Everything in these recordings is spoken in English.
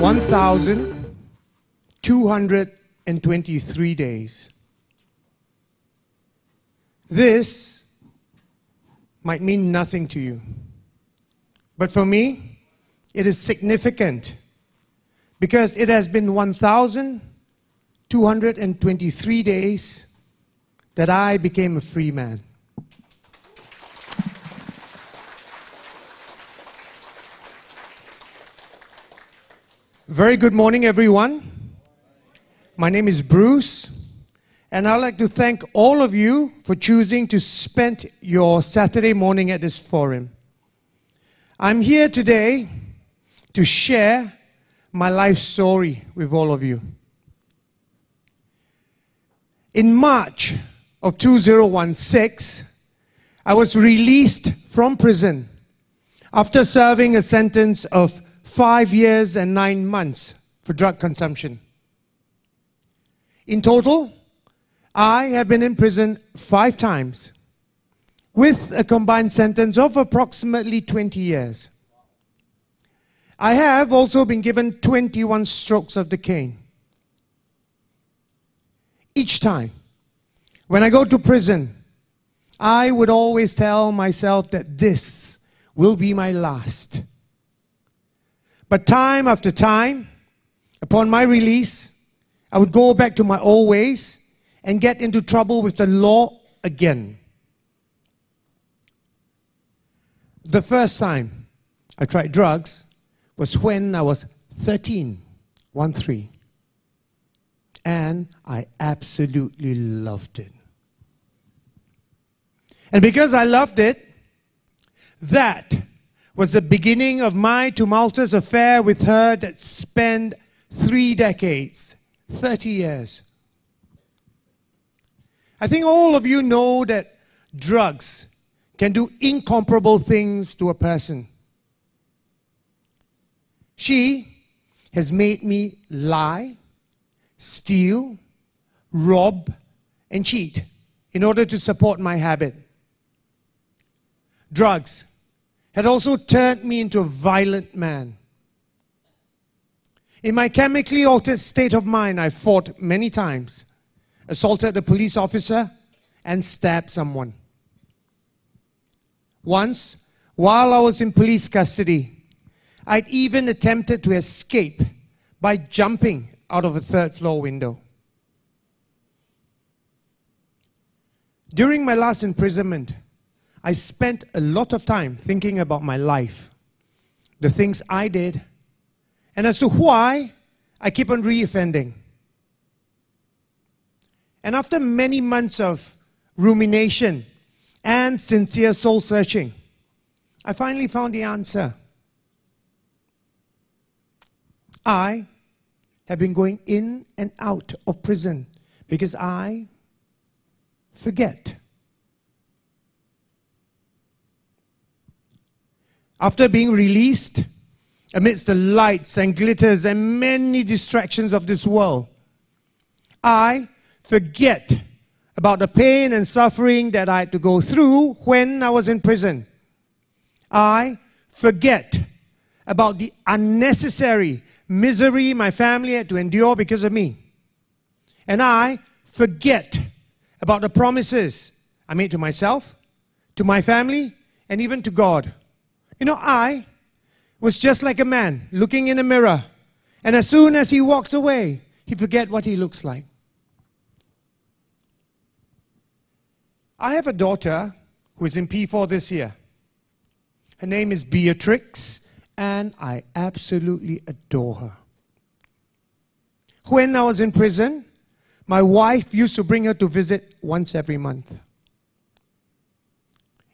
1,223 days. This might mean nothing to you, but for me, it is significant because it has been 1,223 days that I became a free man. Very good morning, everyone. My name is Bruce, and I'd like to thank all of you for choosing to spend your Saturday morning at this forum. I'm here today to share my life story with all of you. In March of 2016, I was released from prison after serving a sentence of 5 years and 9 months for drug consumption. In total, I have been in prison 5 times, with a combined sentence of approximately 20 years. I have also been given 21 strokes of the cane. Each time, when I go to prison, I would always tell myself that this will be my last. But time after time, upon my release, I would go back to my old ways and get into trouble with the law again. The first time I tried drugs was when I was 13, and I absolutely loved it. And because I loved it, that was the beginning of my tumultuous affair with her that spanned 3 decades, 30 years. I think all of you know that drugs can do incomparable things to a person. She has made me lie, steal, rob, and cheat in order to support my habit. Drugs had also turned me into a violent man. In my chemically altered state of mind, I fought many times, assaulted a police officer, and stabbed someone. Once, while I was in police custody, I'd even attempted to escape by jumping out of a 3rd floor window. During my last imprisonment, I spent a lot of time thinking about my life, the things I did, and as to why I keep on reoffending. And after many months of rumination and sincere soul searching, I finally found the answer. I have been going in and out of prison because I forget. After being released, amidst the lights and glitters and many distractions of this world, I forget about the pain and suffering that I had to go through when I was in prison. I forget about the unnecessary misery my family had to endure because of me. And I forget about the promises I made to myself, to my family, and even to God. You know, I was just like a man looking in a mirror, and as soon as he walks away, he forgets what he looks like. I have a daughter who is in P4 this year. Her name is Beatrix, and I absolutely adore her. When I was in prison, my wife used to bring her to visit once every month.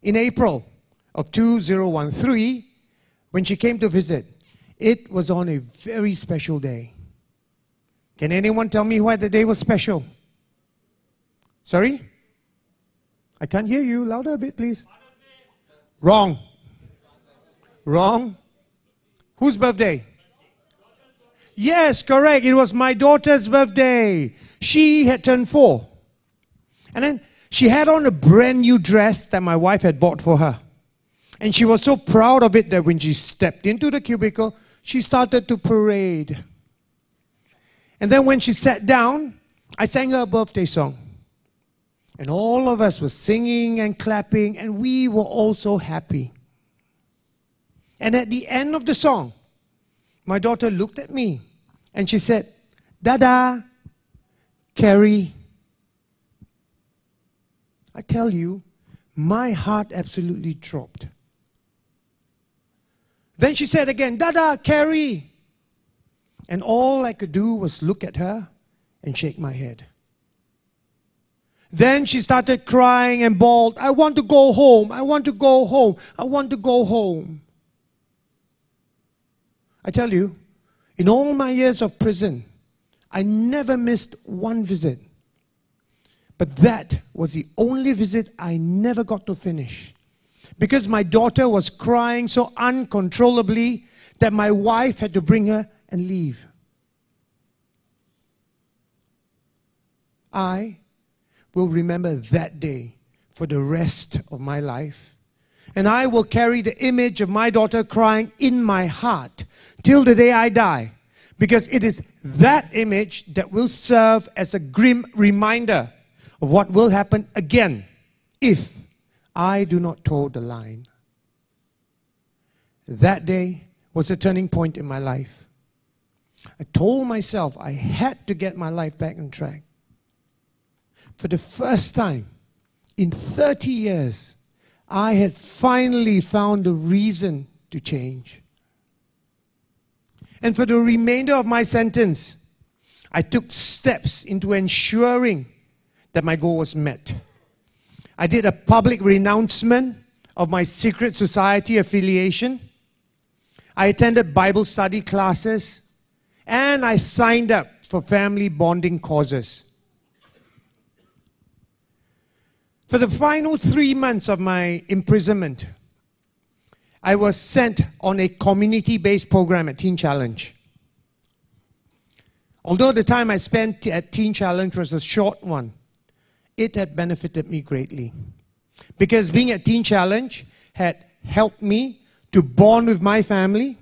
In April of 2013, when she came to visit, it was on a very special day. Can anyone tell me why the day was special? Sorry? I can't hear you. Louder a bit, please. Wrong. Wrong. Whose birthday? Yes, correct. It was my daughter's birthday. She had turned 4. And then she had on a brand new dress that my wife had bought for her. And she was so proud of it that when she stepped into the cubicle she started to parade. And then when she sat down, I sang her a birthday song. And all of us were singing and clapping, and we were all so happy. And at the end of the song, my daughter looked at me and she said, "Dada, Carrie." I tell you, my heart absolutely dropped. Then she said again, "Dada, Carrie." And all I could do was look at her and shake my head. Then she started crying and bawled, "I want to go home, I want to go home, I want to go home." I tell you, in all my years of prison, I never missed one visit. But that was the only visit I never got to finish, because my daughter was crying so uncontrollably that my wife had to bring her and leave. I will remember that day for the rest of my life. And I will carry the image of my daughter crying in my heart till the day I die, because it is that image that will serve as a grim reminder of what will happen again if I do not toe the line. That day was a turning point in my life. I told myself I had to get my life back on track. For the first time in 30 years, I had finally found a reason to change. And for the remainder of my sentence, I took steps into ensuring that my goal was met. I did a public renouncement of my secret society affiliation. I attended Bible study classes, and I signed up for family bonding causes. For the final 3 months of my imprisonment, I was sent on a community-based program at Teen Challenge. Although the time I spent at Teen Challenge was a short one, it had benefited me greatly. Because being at Teen Challenge had helped me to bond with my family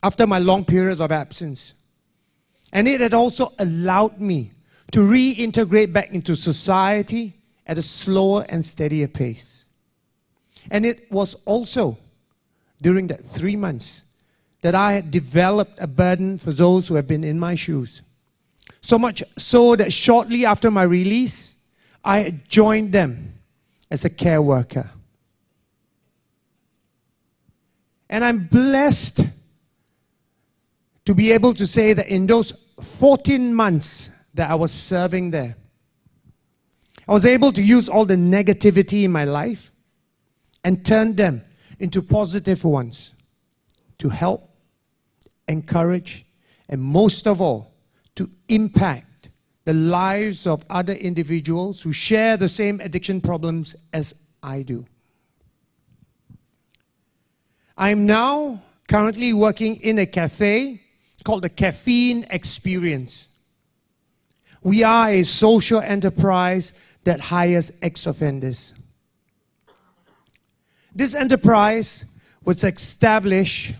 after my long period of absence. And it had also allowed me to reintegrate back into society at a slower and steadier pace. And it was also during that 3 months that I had developed a burden for those who have been in my shoes. So much so that shortly after my release, I had joined them as a care worker. And I'm blessed to be able to say that in those 14 months that I was serving there, I was able to use all the negativity in my life and turn them into positive ones to help, encourage, and most of all, to impact the lives of other individuals who share the same addiction problems as I do. I'm now currently working in a cafe called the Caffeine Experience. We are a social enterprise that hires ex-offenders. This enterprise was established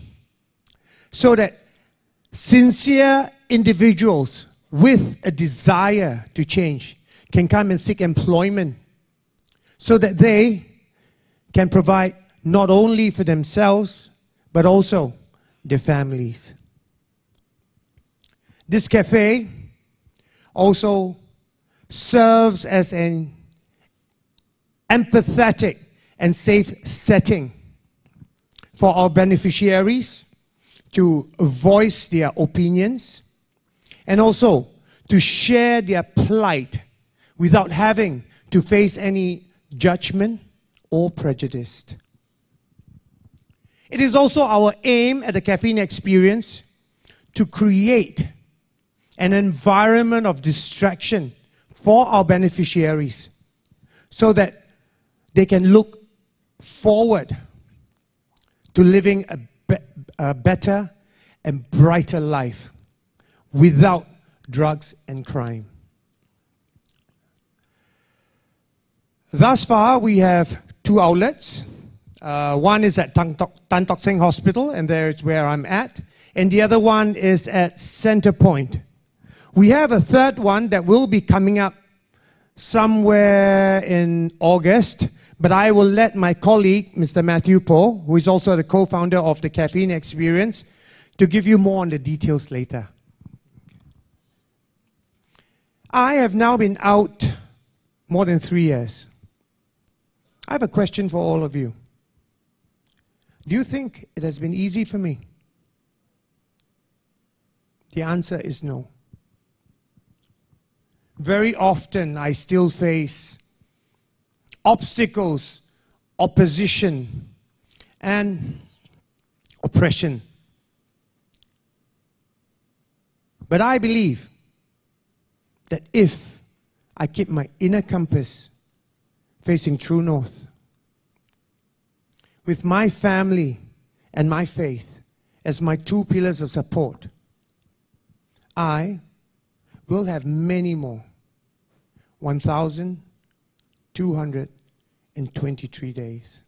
so that sincere individuals with a desire to change can come and seek employment so that they can provide not only for themselves but also their families. This cafe also serves as an empathetic and safe setting for our beneficiaries to voice their opinions and also to share their plight without having to face any judgment or prejudice. It is also our aim at the Caffeine Experience to create an environment of distraction for our beneficiaries so that they can look forward to living a better and brighter life without drugs and crime. Thus far, we have 2 outlets. One is at Tan Tock Seng Hospital, and there's where I'm at. And the other one is at Center Point. We have a third one that will be coming up somewhere in August, but I will let my colleague, Mr. Mathieu, who is also the co-founder of the Caffeine Experience, to give you more on the details later. I have now been out more than 3 years. I have a question for all of you. Do you think it has been easy for me? The answer is no. Very often I still face obstacles, opposition, and oppression. But I believe that if I keep my inner compass facing true north, with my family and my faith as my two pillars of support, I will have many more 1,223 days.